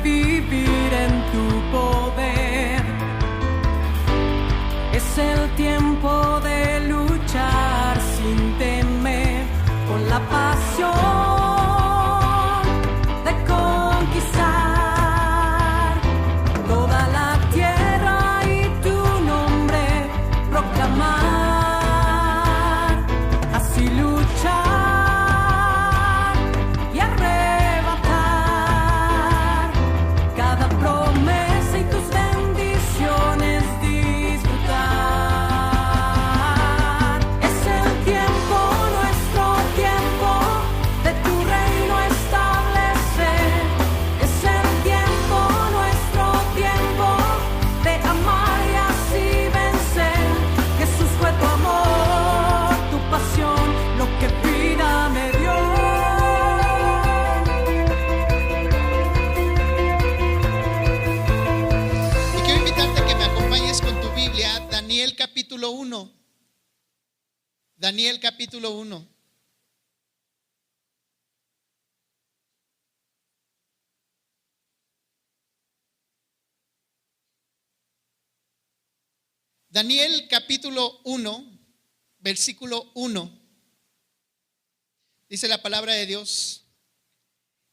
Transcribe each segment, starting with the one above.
vivir en tu poder. Es el tiempo de luchar sin temer, con la pasión de conquistar toda la tierra y tu nombre proclamar. Así luchar y arrebatar cada promesa y tus bendiciones disfrutar. Es el tiempo, nuestro tiempo, de tu reino establecer. Es el tiempo, nuestro tiempo, de amar y así vencer. Jesús, fue tu amor, tu pasión, lo que vida me dio. Y quiero invitarte a que me acompañes con tu Biblia, Daniel capítulo 1. Daniel capítulo 1. Daniel capítulo 1, versículo 1. Dice la palabra de Dios: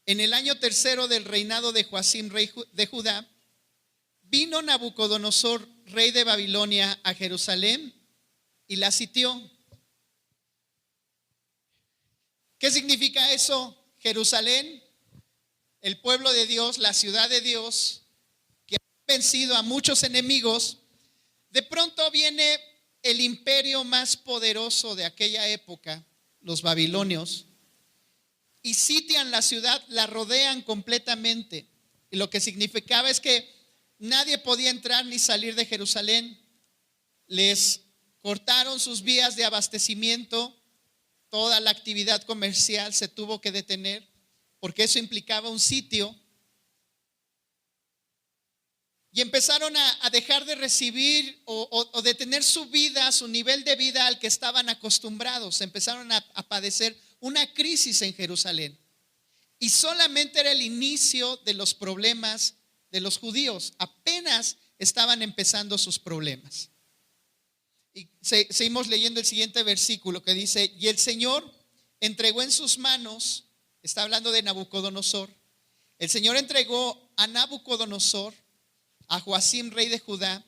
en el año tercero del reinado de Joacim, rey de Judá, vino Nabucodonosor, rey de Babilonia, a Jerusalén y la sitió. ¿Qué significa eso? Jerusalén, el pueblo de Dios, la ciudad de Dios, que ha vencido a muchos enemigos. De pronto viene el imperio más poderoso de aquella época, los babilonios, y sitian la ciudad, la rodean completamente. Y lo que significaba es que nadie podía entrar ni salir de Jerusalén. Les cortaron sus vías de abastecimiento, toda la actividad comercial se tuvo que detener, porque eso implicaba un sitio. Y empezaron a dejar de recibir o de tener su vida, su nivel de vida al que estaban acostumbrados. Empezaron a padecer una crisis en Jerusalén. Y solamente era el inicio de los problemas de los judíos. Apenas estaban empezando sus problemas. Y seguimos leyendo el siguiente versículo que dice: y el Señor entregó en sus manos, está hablando de Nabucodonosor, el Señor entregó a Nabucodonosor, a Joacim, rey de Judá,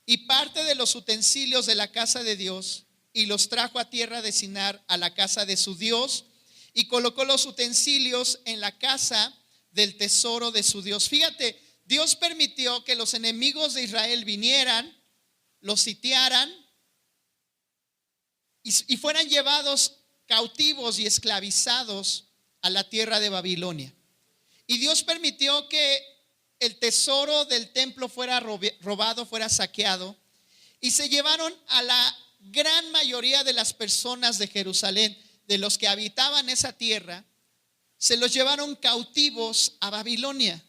y parte de los utensilios de la casa de Dios, y los trajo a tierra de Sinar, a la casa de su Dios, y colocó los utensilios en la casa del tesoro de su Dios. Fíjate, Dios permitió que los enemigos de Israel vinieran, los sitiaran y fueran llevados cautivos y esclavizados a la tierra de Babilonia. Y Dios permitió que el tesoro del templo fuera robado, fuera saqueado, y se llevaron a la gran mayoría de las personas de Jerusalén, de los que habitaban esa tierra, se los llevaron cautivos a Babilonia.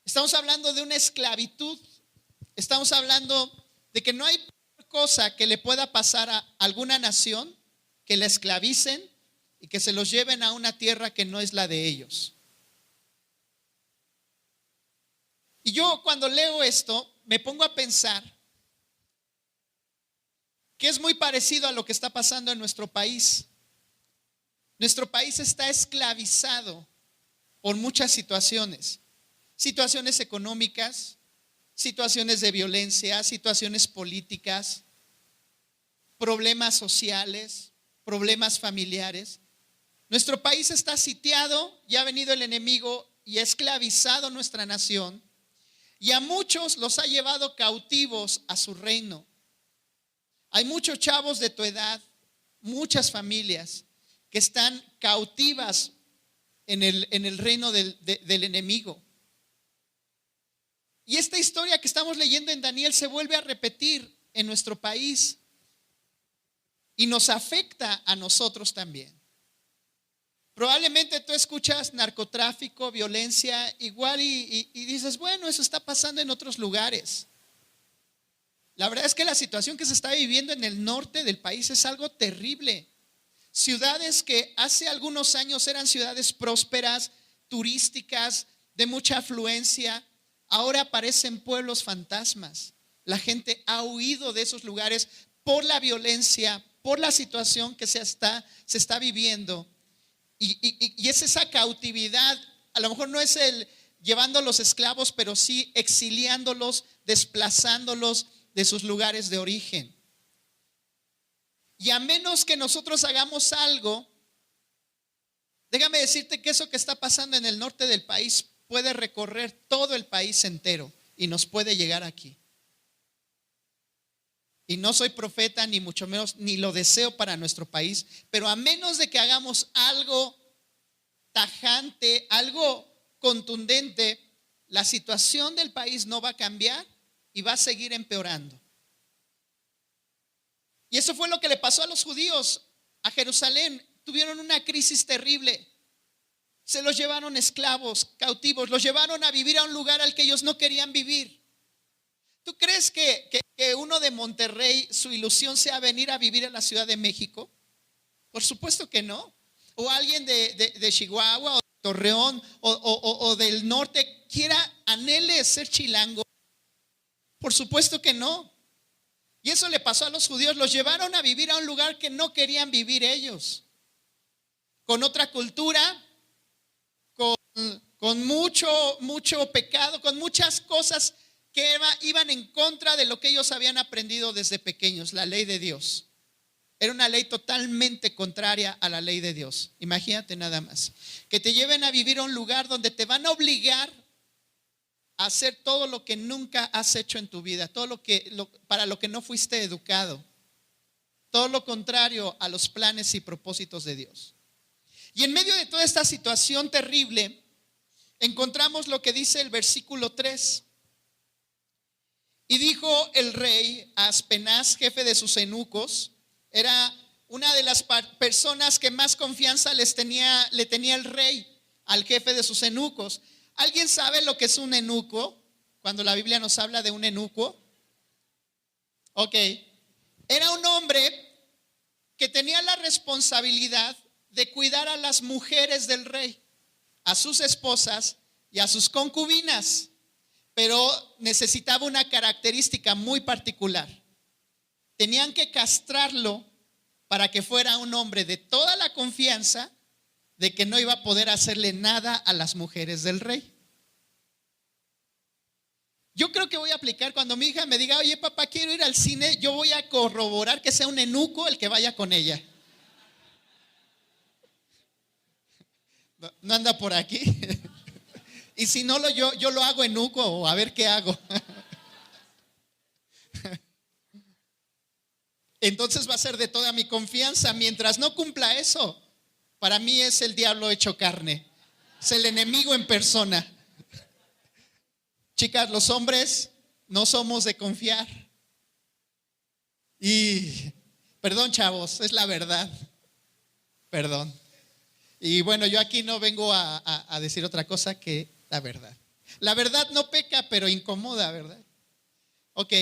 Estamos hablando de una esclavitud. Estamos hablando de que no hay cosa que le pueda pasar a alguna nación que la esclavicen y que se los lleven a una tierra que no es la de ellos. Y yo cuando leo esto me pongo a pensar que es muy parecido a lo que está pasando en nuestro país. Nuestro país está esclavizado por muchas situaciones. Situaciones económicas, situaciones de violencia, situaciones políticas, problemas sociales, problemas familiares. Nuestro país está sitiado, ya ha venido el enemigo y ha esclavizado nuestra nación, y a muchos los ha llevado cautivos a su reino. Hay muchos chavos de tu edad, muchas familias que están cautivas en el reino del enemigo. Y esta historia que estamos leyendo en Daniel se vuelve a repetir en nuestro país y nos afecta a nosotros también. Probablemente tú escuchas narcotráfico, violencia, igual y dices, bueno, eso está pasando en otros lugares. La verdad es que la situación que se está viviendo en el norte del país es algo terrible. Ciudades que hace algunos años eran ciudades prósperas, turísticas de mucha afluencia, ahora aparecen pueblos fantasmas. La gente ha huido de esos lugares por la violencia, por la situación que se está viviendo. Y es esa cautividad, a lo mejor no es el llevando a los esclavos, pero sí exiliándolos, desplazándolos de sus lugares de origen. Y a menos que nosotros hagamos algo, déjame decirte que eso que está pasando en el norte del país puede recorrer todo el país entero y nos puede llegar aquí. Y no soy profeta, ni mucho menos, ni lo deseo para nuestro país, pero a menos de que hagamos algo tajante, algo contundente, la situación del país no va a cambiar y va a seguir empeorando. Y eso fue lo que le pasó a los judíos a Jerusalén. Tuvieron una crisis terrible. Se los llevaron esclavos, cautivos, los llevaron a vivir a un lugar al que ellos no querían vivir. ¿Tú crees que uno de Monterrey, su ilusión sea venir a vivir a la Ciudad de México? Por supuesto que no. O alguien de Chihuahua o de Torreón o del norte anhele ser chilango. Por supuesto que no. Y eso le pasó a los judíos. Los llevaron a vivir a un lugar que no querían vivir ellos. Con otra cultura, con mucho pecado, con muchas cosas que iban en contra de lo que ellos habían aprendido desde pequeños, la ley de Dios. Era una ley totalmente contraria a la ley de Dios. Imagínate nada más. Que te lleven a vivir a un lugar donde te van a obligar a hacer todo lo que nunca has hecho en tu vida, para lo que no fuiste educado. Todo lo contrario a los planes y propósitos de Dios. Y en medio de toda esta situación terrible, encontramos lo que dice el versículo 3. Y dijo el rey a Aspenaz, jefe de sus eunucos, era una de las personas que más confianza le tenía el rey, al jefe de sus eunucos. ¿Alguien sabe lo que es un eunuco? Cuando la Biblia nos habla de un eunuco. Ok. Era un hombre que tenía la responsabilidad de cuidar a las mujeres del rey, a sus esposas y a sus concubinas. Pero necesitaba una característica muy particular. Tenían que castrarlo para que fuera un hombre de toda la confianza de que no iba a poder hacerle nada a las mujeres del rey. Yo creo que voy a aplicar cuando mi hija me diga, oye papá, quiero ir al cine, yo voy a corroborar que sea un eunuco el que vaya con ella. No anda por aquí. Y si no, yo lo hago eunuco o a ver qué hago. Entonces va a ser de toda mi confianza. Mientras no cumpla eso, para mí es el diablo hecho carne. Es el enemigo en persona. Chicas, los hombres no somos de confiar. Y perdón, chavos, es la verdad. Perdón. Y bueno, yo aquí no vengo a decir otra cosa que la verdad. La verdad no peca, pero incomoda, ¿verdad? Ok.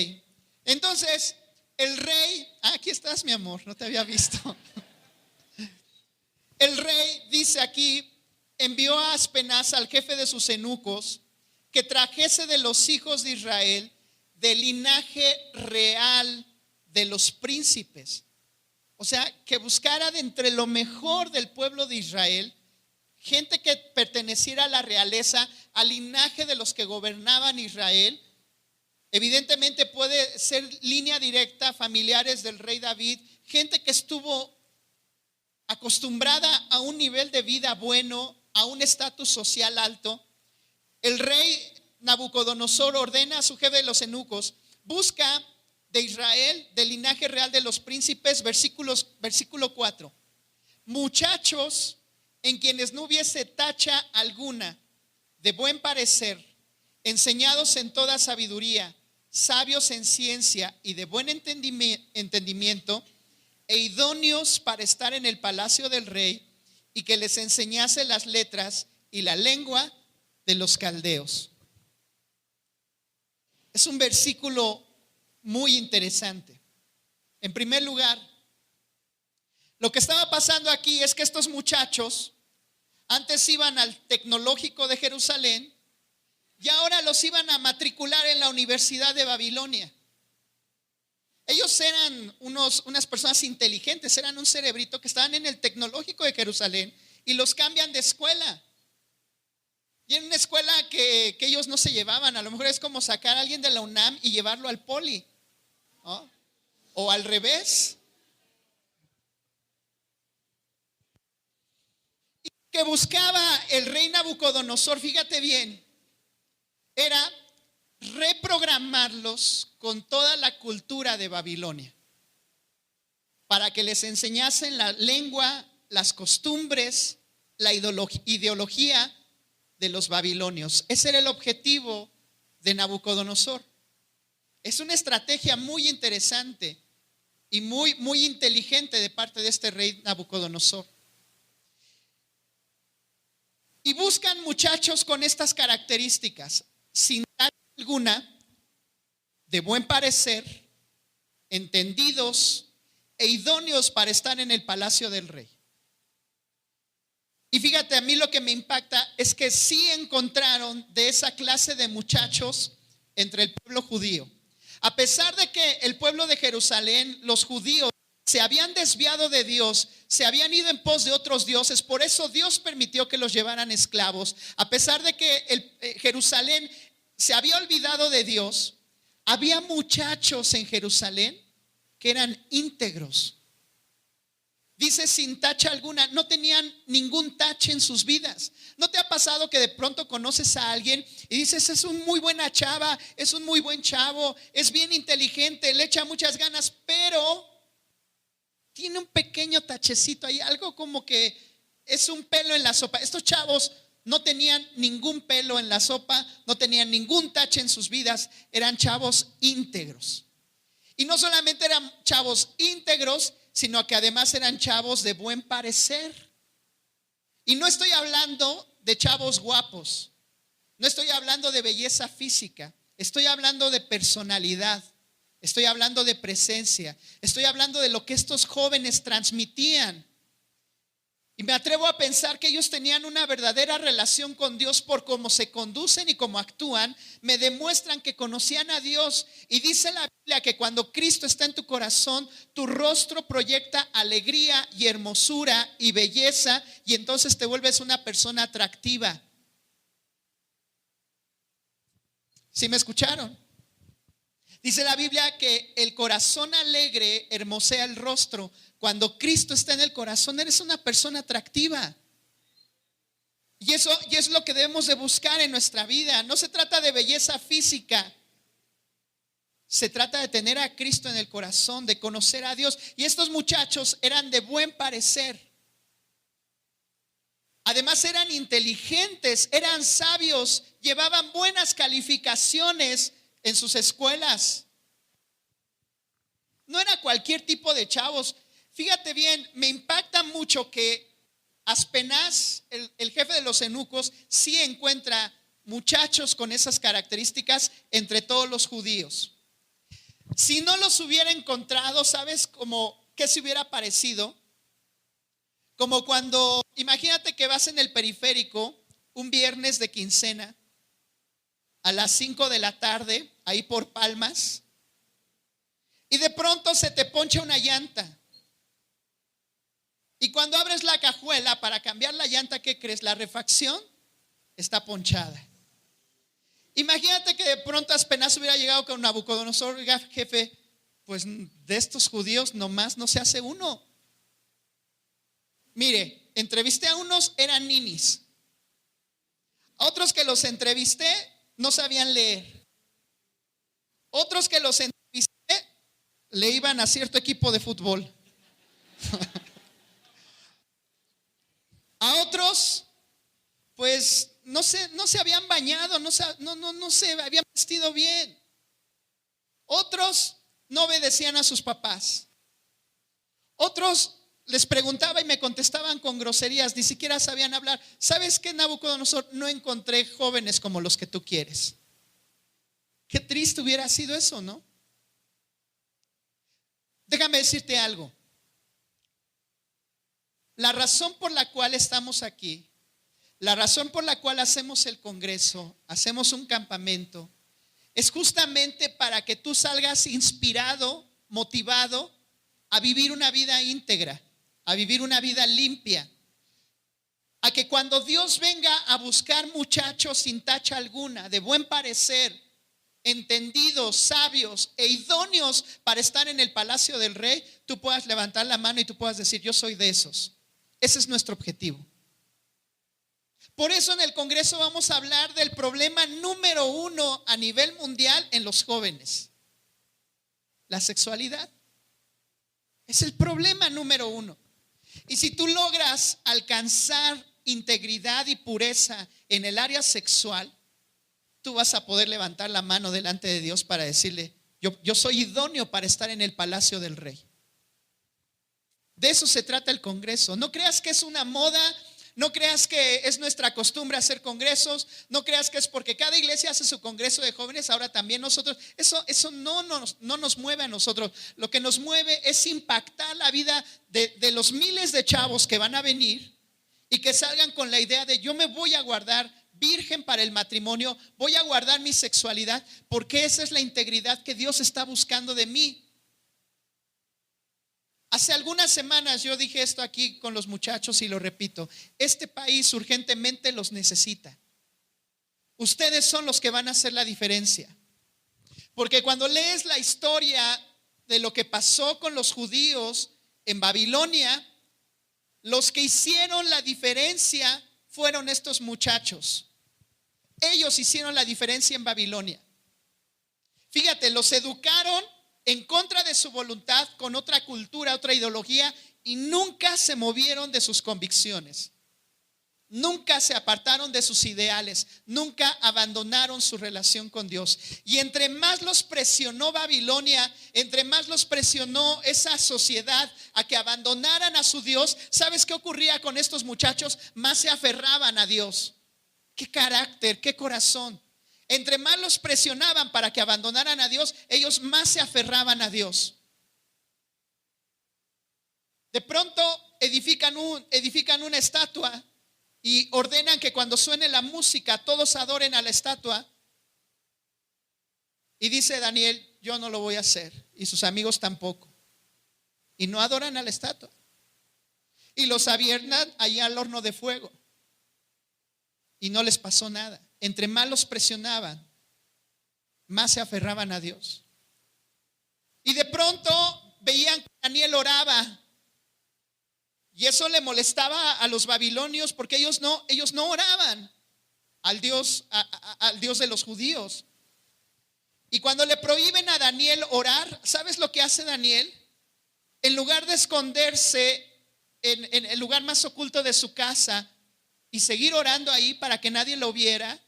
Entonces, el rey, aquí estás, mi amor, no te había visto. El rey dice aquí, envió a Aspenaz, al jefe de sus eunucos, que trajese de los hijos de Israel, del linaje real de los príncipes. O sea, que buscara de entre lo mejor del pueblo de Israel, gente que perteneciera a la realeza, al linaje de los que gobernaban Israel. Evidentemente puede ser línea directa, familiares del rey David, gente que estuvo acostumbrada a un nivel de vida bueno, a un estatus social alto. El rey Nabucodonosor ordena a su jefe de los eunucos, busca de Israel, del linaje real de los príncipes, versículo 4, muchachos en quienes no hubiese tacha alguna, de buen parecer, enseñados en toda sabiduría, sabios en ciencia y de buen entendimiento, e idóneos para estar en el palacio del rey, y que les enseñase las letras y la lengua de los caldeos. Es un versículo muy interesante. En primer lugar, lo que estaba pasando aquí es que estos muchachos Antes iban al tecnológico de Jerusalén y ahora los iban a matricular en la Universidad de Babilonia. Ellos eran unas personas inteligentes, eran un cerebrito que estaban en el tecnológico de Jerusalén y los cambian de escuela. Y en una escuela que ellos no se llevaban, a lo mejor es como sacar a alguien de la UNAM y llevarlo al Poli, ¿no? O al revés. Y lo que buscaba el rey Nabucodonosor, fíjate bien, era reprogramarlos con toda la cultura de Babilonia, para que les enseñasen la lengua, las costumbres, la ideología de los babilonios. Ese era el objetivo de Nabucodonosor. Es una estrategia muy interesante y muy inteligente de parte de este rey Nabucodonosor. Y buscan muchachos con estas características, sin tal alguna, de buen parecer, entendidos e idóneos para estar en el palacio del rey. Y fíjate, a mí lo que me impacta es que sí encontraron de esa clase de muchachos entre el pueblo judío. A pesar de que el pueblo de Jerusalén, los judíos, se habían desviado de Dios, se habían ido en pos de otros dioses, por eso Dios permitió que los llevaran esclavos. A pesar de que Jerusalén se había olvidado de Dios, había muchachos en Jerusalén que eran íntegros. Dice sin tacha alguna, no tenían ningún tache en sus vidas. ¿No te ha pasado que de pronto conoces a alguien y dices, es un muy buena chava, es un muy buen chavo, es bien inteligente, le echa muchas ganas, pero tiene un pequeño tachecito ahí, algo como que es un pelo en la sopa? Estos chavos no tenían ningún pelo en la sopa, no tenían ningún tache en sus vidas, eran chavos íntegros. Y no solamente eran chavos íntegros, sino que además eran chavos de buen parecer. Y no estoy hablando de chavos guapos, no estoy hablando de belleza física, estoy hablando de personalidad, estoy hablando de presencia, estoy hablando de lo que estos jóvenes transmitían. Y me atrevo a pensar que ellos tenían una verdadera relación con Dios por cómo se conducen y cómo actúan. Me demuestran que conocían a Dios. Y dice la Biblia que cuando Cristo está en tu corazón, tu rostro proyecta alegría y hermosura y belleza, y entonces te vuelves una persona atractiva. ¿Sí me escucharon? Dice la Biblia que el corazón alegre hermosea el rostro. Cuando Cristo está en el corazón, eres una persona atractiva. Y eso es lo que debemos de buscar en nuestra vida. No se trata de belleza física. Se trata de tener a Cristo en el corazón, de conocer a Dios. Y estos muchachos eran de buen parecer. Además eran inteligentes, eran sabios, llevaban buenas calificaciones en sus escuelas. No era cualquier tipo de chavos. Fíjate bien, me impacta mucho que Aspenaz, el jefe de los eunucos, sí encuentra muchachos con esas características entre todos los judíos. Si no los hubiera encontrado, ¿sabes qué se hubiera parecido? Como cuando, imagínate que vas en el periférico un viernes de quincena a las 5 de la tarde, ahí por Palmas, y de pronto se te poncha una llanta. Y cuando abres la cajuela para cambiar la llanta, ¿qué crees? La refacción está ponchada. Imagínate que de pronto apenas hubiera llegado con Nabucodonosor, oiga, jefe, pues de estos judíos nomás no se hace uno. Mire, entrevisté a unos, eran ninis. A otros que los entrevisté no sabían leer. Otros que los entrevisté le iban a cierto equipo de fútbol. A otros, pues no se habían bañado, no se habían vestido bien. Otros no obedecían a sus papás. Otros les preguntaba y me contestaban con groserías, ni siquiera sabían hablar. ¿Sabes qué, Nabucodonosor? No encontré jóvenes como los que tú quieres. Qué triste hubiera sido eso, ¿no? Déjame decirte algo. La razón por la cual estamos aquí La razón por la cual hacemos el congreso, hacemos un campamento, es justamente para que tú salgas inspirado, motivado a vivir una vida íntegra, a vivir una vida limpia. A que cuando Dios venga a buscar muchachos sin tacha alguna, de buen parecer, entendidos, sabios e idóneos para estar en el palacio del rey, tú puedas levantar la mano y tú puedas decir: yo soy de esos. Ese es nuestro objetivo. Por eso en el Congreso vamos a hablar del problema número 1 a nivel mundial en los jóvenes: la sexualidad. Es el problema número 1. Y si tú logras alcanzar integridad y pureza en el área sexual, tú vas a poder levantar la mano delante de Dios para decirle: yo soy idóneo para estar en el palacio del rey. De eso se trata el Congreso. No creas que es una moda. No creas que es nuestra costumbre hacer congresos. No creas que es porque cada iglesia hace su congreso de jóvenes, ahora también nosotros. Eso no nos mueve a nosotros. Lo que nos mueve es impactar la vida de los miles de chavos que van a venir y que salgan con la idea de: yo me voy a guardar virgen para el matrimonio, voy a guardar mi sexualidad, porque esa es la integridad que Dios está buscando de mí. Hace algunas semanas yo dije esto aquí con los muchachos y lo repito: este país urgentemente los necesita. Ustedes son los que van a hacer la diferencia. Porque cuando lees la historia de lo que pasó con los judíos en Babilonia, los que hicieron la diferencia fueron estos muchachos. Ellos hicieron la diferencia en Babilonia. Fíjate, los educaron en contra de su voluntad, con otra cultura, otra ideología, y nunca se movieron de sus convicciones. Nunca se apartaron de sus ideales, nunca abandonaron su relación con Dios. Y entre más los presionó Babilonia, entre más los presionó esa sociedad a que abandonaran a su Dios, ¿sabes qué ocurría con estos muchachos? Más se aferraban a Dios. Qué carácter, qué corazón. Entre más los presionaban para que abandonaran a Dios, ellos más se aferraban a Dios. De pronto edifican una estatua y ordenan que cuando suene la música todos adoren a la estatua. Y dice Daniel: yo no lo voy a hacer, y sus amigos tampoco. Y no adoran a la estatua. Y los avientan allá al horno de fuego. Y no les pasó nada. Entre más los presionaban, más se aferraban a Dios. Y de pronto veían que Daniel oraba. Y eso le molestaba a los babilonios, porque ellos no oraban al Dios de los judíos. Y cuando le prohíben a Daniel orar, ¿sabes lo que hace Daniel? En lugar de esconderse en el lugar más oculto de su casa y seguir orando ahí para que nadie lo viera,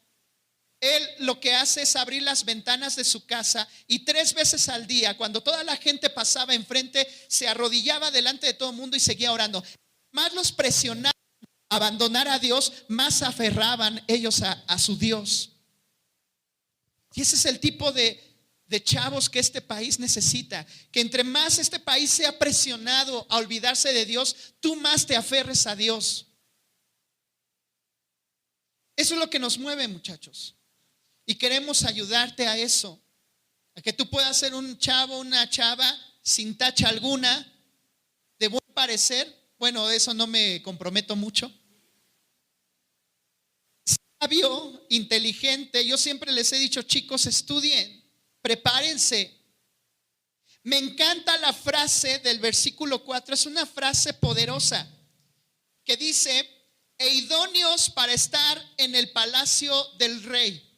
él lo que hace es abrir las ventanas de su casa y 3 veces al día, cuando toda la gente pasaba enfrente, se arrodillaba delante de todo el mundo y seguía orando. Más los presionaban a abandonar a Dios, más se aferraban ellos a su Dios. Y ese es el tipo de chavos que este país necesita. Que entre más este país sea presionado a olvidarse de Dios, tú más te aferres a Dios. Eso es lo que nos mueve, muchachos. Y queremos ayudarte a eso, a que tú puedas ser un chavo, una chava sin tacha alguna, de buen parecer. Bueno, de eso no me comprometo mucho. Sabio, inteligente. Yo siempre les he dicho: chicos, estudien, prepárense. Me encanta la frase del versículo 4. Es una frase poderosa que dice: e idóneos para estar en el palacio del rey.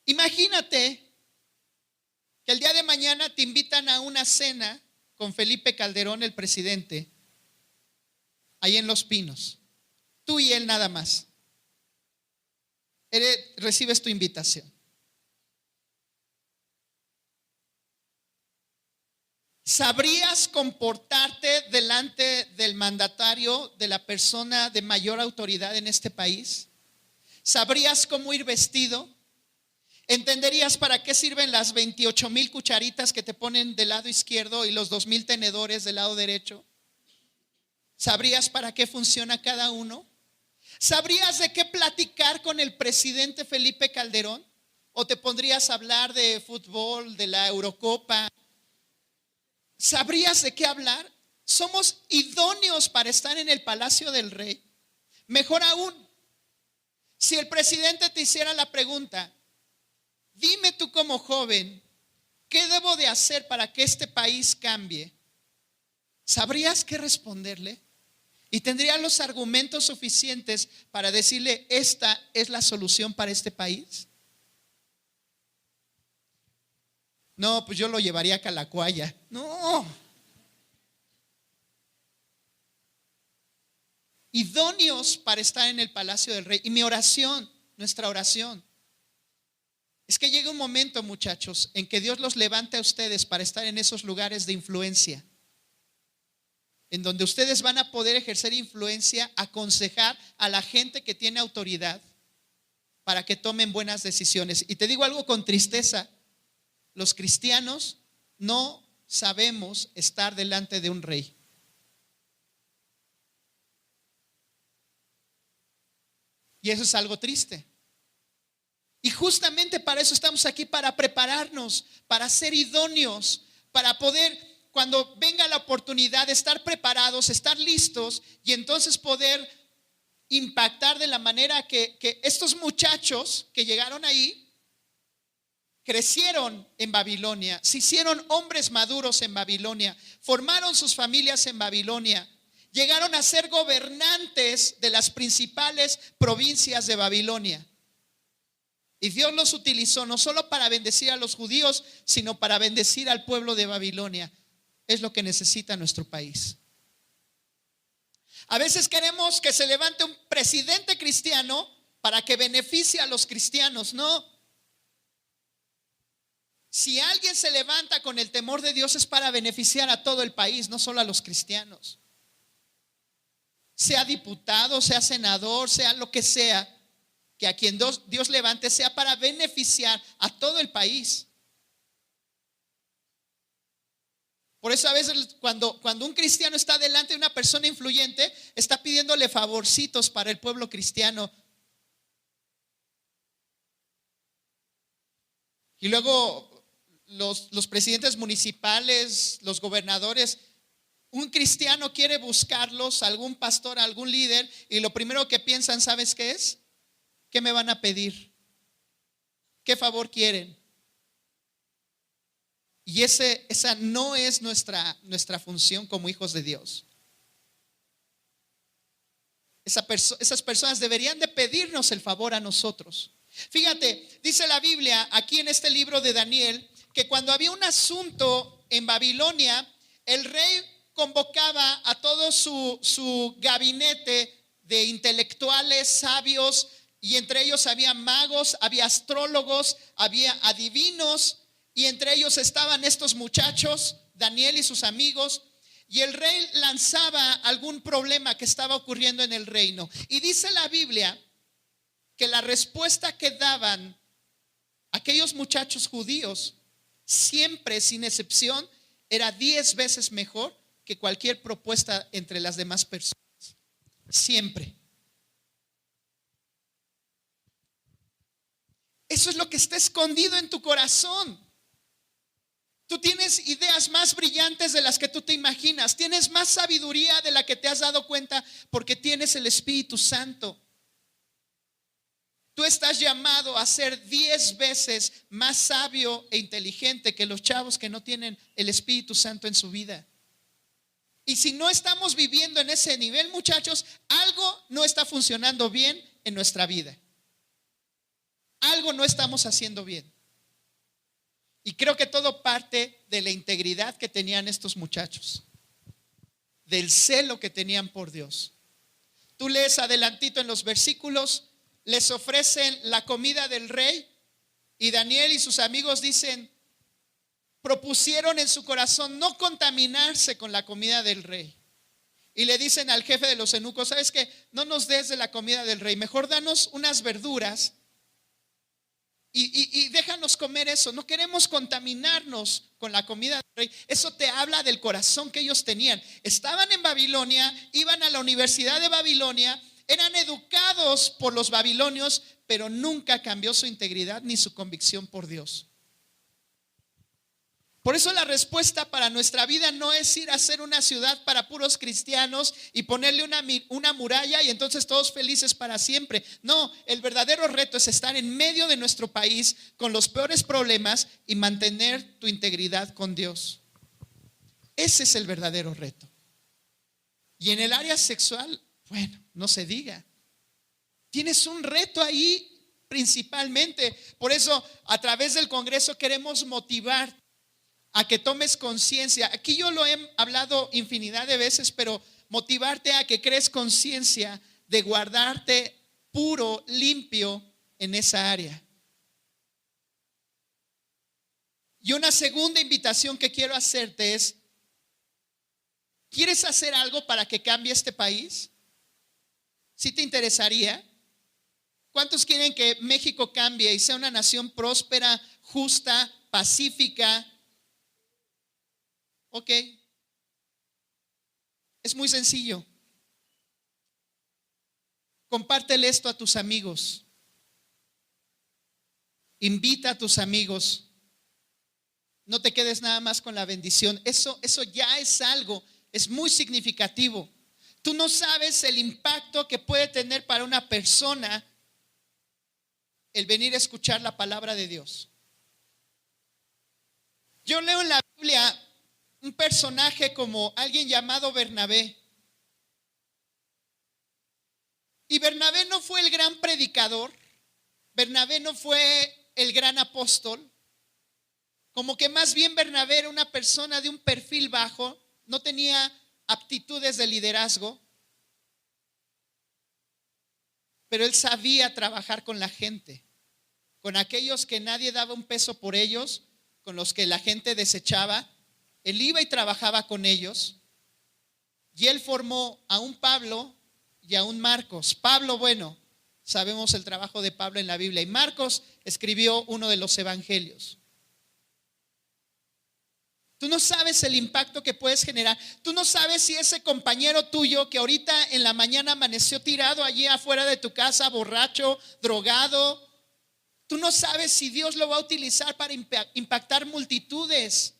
Imagínate que el día de mañana te invitan a una cena con Felipe Calderón, el presidente, ahí en Los Pinos. Tú y él nada más. Recibes tu invitación. ¿Sabrías comportarte delante del mandatario, de la persona de mayor autoridad en este país? ¿Sabrías cómo ir vestido? ¿Entenderías para qué sirven las 28,000 cucharitas que te ponen del lado izquierdo y los 2,000 tenedores del lado derecho? ¿Sabrías para qué funciona cada uno? ¿Sabrías de qué platicar con el presidente Felipe Calderón? ¿O te pondrías a hablar de fútbol, de la Eurocopa? ¿Sabrías de qué hablar? ¿Somos idóneos para estar en el palacio del rey? Mejor aún, si el presidente te hiciera la pregunta, dime tú como joven, ¿qué debo de hacer para que este país cambie? ¿Sabrías qué responderle? Y tendrías los argumentos suficientes para decirle, esta es la solución para este país. No, pues yo lo llevaría a Calacuaya. No. Idóneos para estar en el palacio del rey. Y mi oración, nuestra oración, es que llegue un momento, muchachos, en que Dios los levante a ustedes para estar en esos lugares de influencia, en donde ustedes van a poder ejercer influencia, aconsejar a la gente que tiene autoridad para que tomen buenas decisiones. Y te digo algo con tristeza, los cristianos no sabemos estar delante de un rey. Y eso es algo triste. Y justamente para eso estamos aquí, para prepararnos, para ser idóneos, para poder, cuando venga la oportunidad, estar preparados, estar listos y entonces poder impactar de la manera que estos muchachos que llegaron ahí crecieron en Babilonia, se hicieron hombres maduros en Babilonia, formaron sus familias en Babilonia, llegaron a ser gobernantes de las principales provincias de Babilonia. Y Dios los utilizó no solo para bendecir a los judíos, sino para bendecir al pueblo de Babilonia. Es lo que necesita nuestro país. A veces queremos que se levante un presidente cristiano para que beneficie a los cristianos. No. Si alguien se levanta con el temor de Dios es para beneficiar a todo el país, no solo a los cristianos. Sea diputado, sea senador, sea lo que sea, que a quien Dios levante sea para beneficiar a todo el país. Por eso a veces cuando un cristiano está delante de una persona influyente, está pidiéndole favorcitos para el pueblo cristiano. Y luego los presidentes municipales, los gobernadores, un cristiano quiere buscarlos, algún pastor, algún líder, y lo primero que piensan, ¿sabes qué es? ¿Qué me van a pedir? ¿Qué favor quieren? Y esa no es nuestra función como hijos de Dios. Esas personas deberían de pedirnos el favor a nosotros. Fíjate, dice la Biblia aquí en este libro de Daniel, que cuando había un asunto en Babilonia, el rey convocaba a todo su gabinete de intelectuales, sabios, y entre ellos había magos, había astrólogos, había adivinos, y entre ellos estaban estos muchachos, Daniel y sus amigos, y el rey lanzaba algún problema que estaba ocurriendo en el reino. Y dice la Biblia que la respuesta que daban aquellos muchachos judíos, siempre sin excepción, era 10 veces mejor que cualquier propuesta entre las demás personas. Siempre. Eso es lo que está escondido en tu corazón. Tú tienes ideas más brillantes de las que tú te imaginas. Tienes más sabiduría de la que te has dado cuenta porque tienes el Espíritu Santo. Tú estás llamado a ser 10 veces más sabio e inteligente que los chavos que no tienen el Espíritu Santo en su vida. Y si no estamos viviendo en ese nivel, muchachos, algo no está funcionando bien en nuestra vida. Algo no estamos haciendo bien. Y creo que todo parte de la integridad que tenían estos muchachos, del celo que tenían por Dios. Tú lees adelantito en los versículos, les ofrecen la comida del rey y Daniel y sus amigos dicen, propusieron en su corazón no contaminarse con la comida del rey. Y le dicen al jefe de los eunucos, ¿sabes qué? No nos des de la comida del rey, mejor danos unas verduras y déjanos comer eso. No queremos contaminarnos con la comida del rey. Eso te habla del corazón que ellos tenían. Estaban en Babilonia, iban a la universidad de Babilonia, eran educados por los babilonios, pero nunca cambió su integridad ni su convicción por Dios. Por eso la respuesta para nuestra vida no es ir a hacer una ciudad para puros cristianos y ponerle una muralla y entonces todos felices para siempre. No, el verdadero reto es estar en medio de nuestro país con los peores problemas y mantener tu integridad con Dios. Ese es el verdadero reto. Y en el área sexual, bueno, no se diga. Tienes un reto ahí principalmente. Por eso a través del Congreso queremos motivar a que tomes conciencia. Aquí yo lo he hablado infinidad de veces, pero motivarte a que crees conciencia de guardarte puro, limpio en esa área. Y una segunda invitación que quiero hacerte es: ¿quieres hacer algo para que cambie este país? ¿Sí te interesaría? ¿Cuántos quieren que México cambie y sea una nación próspera, justa, pacífica? Ok, es muy sencillo. Compártele esto a tus amigos. Invita a tus amigos. No te quedes nada más con la bendición. Eso ya es algo, es muy significativo. Tú no sabes el impacto que puede tener para una persona el venir a escuchar la palabra de Dios. Yo leo en la Biblia un personaje como alguien llamado Bernabé. Y Bernabé no fue el gran predicador, Bernabé no fue el gran apóstol. Como que más bien Bernabé era una persona de un perfil bajo, no tenía aptitudes de liderazgo, pero él sabía trabajar con la gente, con aquellos que nadie daba un peso por ellos, con los que la gente desechaba. Él iba y trabajaba con ellos, y él formó a un Pablo y a un Marcos. Pablo, bueno, sabemos el trabajo de Pablo en la Biblia, y Marcos escribió uno de los evangelios. Tú no sabes el impacto que puedes generar. Tú no sabes si ese compañero tuyo que ahorita en la mañana amaneció tirado allí afuera de tu casa, borracho, drogado, tú no sabes si Dios lo va a utilizar para impactar multitudes.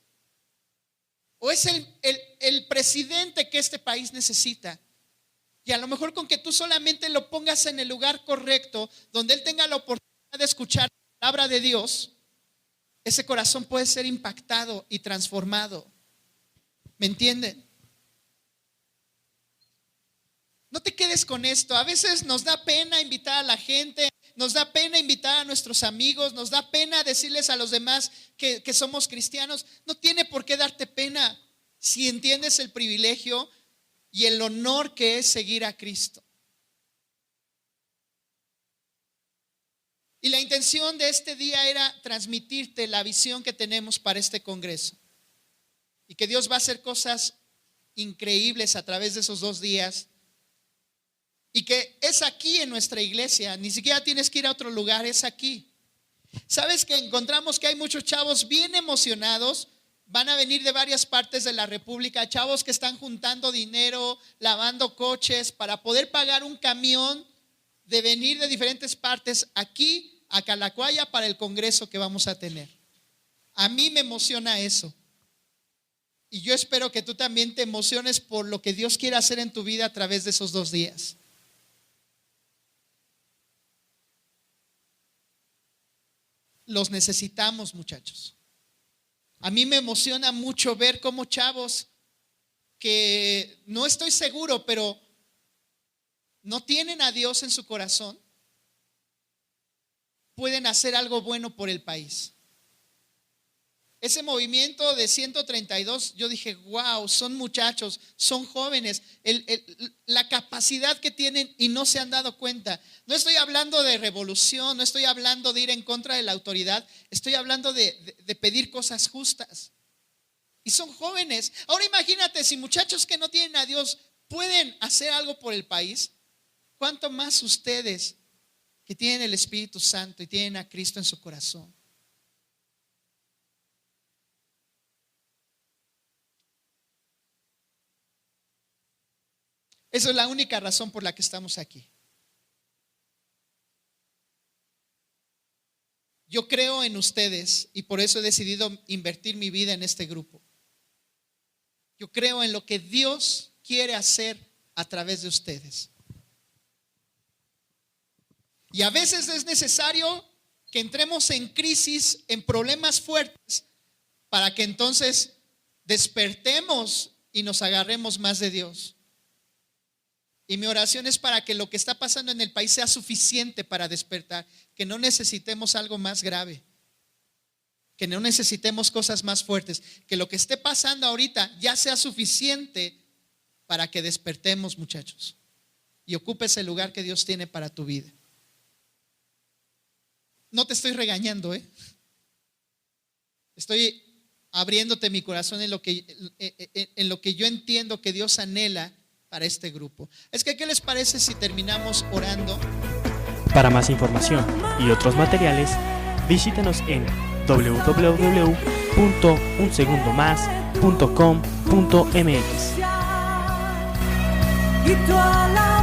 O es el presidente que este país necesita. Y a lo mejor con que tú solamente lo pongas en el lugar correcto, donde él tenga la oportunidad de escuchar la palabra de Dios, ese corazón puede ser impactado y transformado. ¿Me entienden? No te quedes con esto. A veces nos da pena invitar a la gente, nos da pena invitar a nuestros amigos, nos da pena decirles a los demás que somos cristianos. No tiene por qué darte pena si entiendes el privilegio y el honor que es seguir a Cristo. Y la intención de este día era transmitirte la visión que tenemos para este congreso. Y que Dios va a hacer cosas increíbles a través de esos 2 días. Y que es aquí en nuestra iglesia, ni siquiera tienes que ir a otro lugar, es aquí. Sabes que encontramos que hay muchos chavos bien emocionados, van a venir de varias partes de la República, chavos que están juntando dinero, lavando coches para poder pagar un camión, de venir de diferentes partes aquí a Calacuaya para el congreso que vamos a tener. A mí me emociona eso. Y yo espero que tú también te emociones por lo que Dios quiere hacer en tu vida a través de esos 2 días. Los necesitamos, muchachos. A mí me emociona mucho ver cómo chavos que no estoy seguro, pero no tienen a Dios en su corazón, pueden hacer algo bueno por el país. Ese movimiento de 132, yo dije, wow, son muchachos, son jóvenes, la capacidad que tienen y no se han dado cuenta. No estoy hablando de revolución, no estoy hablando de ir en contra de la autoridad, estoy hablando de pedir cosas justas. Y son jóvenes. Ahora imagínate, si muchachos que no tienen a Dios pueden hacer algo por el país, ¿cuánto más ustedes que tienen el Espíritu Santo y tienen a Cristo en su corazón. Esa es la única razón por la que estamos aquí. Yo creo en ustedes y por eso he decidido invertir mi vida en este grupo. Yo creo en lo que Dios quiere hacer a través de ustedes. Y a veces es necesario que entremos en crisis, en problemas fuertes, para que entonces despertemos y nos agarremos más de Dios. Y mi oración es para que lo que está pasando en el país sea suficiente para despertar, que no necesitemos algo más grave, que no necesitemos cosas más fuertes, que lo que esté pasando ahorita ya sea suficiente para que despertemos, muchachos, y ocupes el lugar que Dios tiene para tu vida. No te estoy regañando, estoy abriéndote mi corazón en lo que yo entiendo que Dios anhela para este grupo. Es que, ¿qué les parece si terminamos orando? Para más información y otros materiales, visítenos en www.unsegundomas.com.mx. Y tu alabanza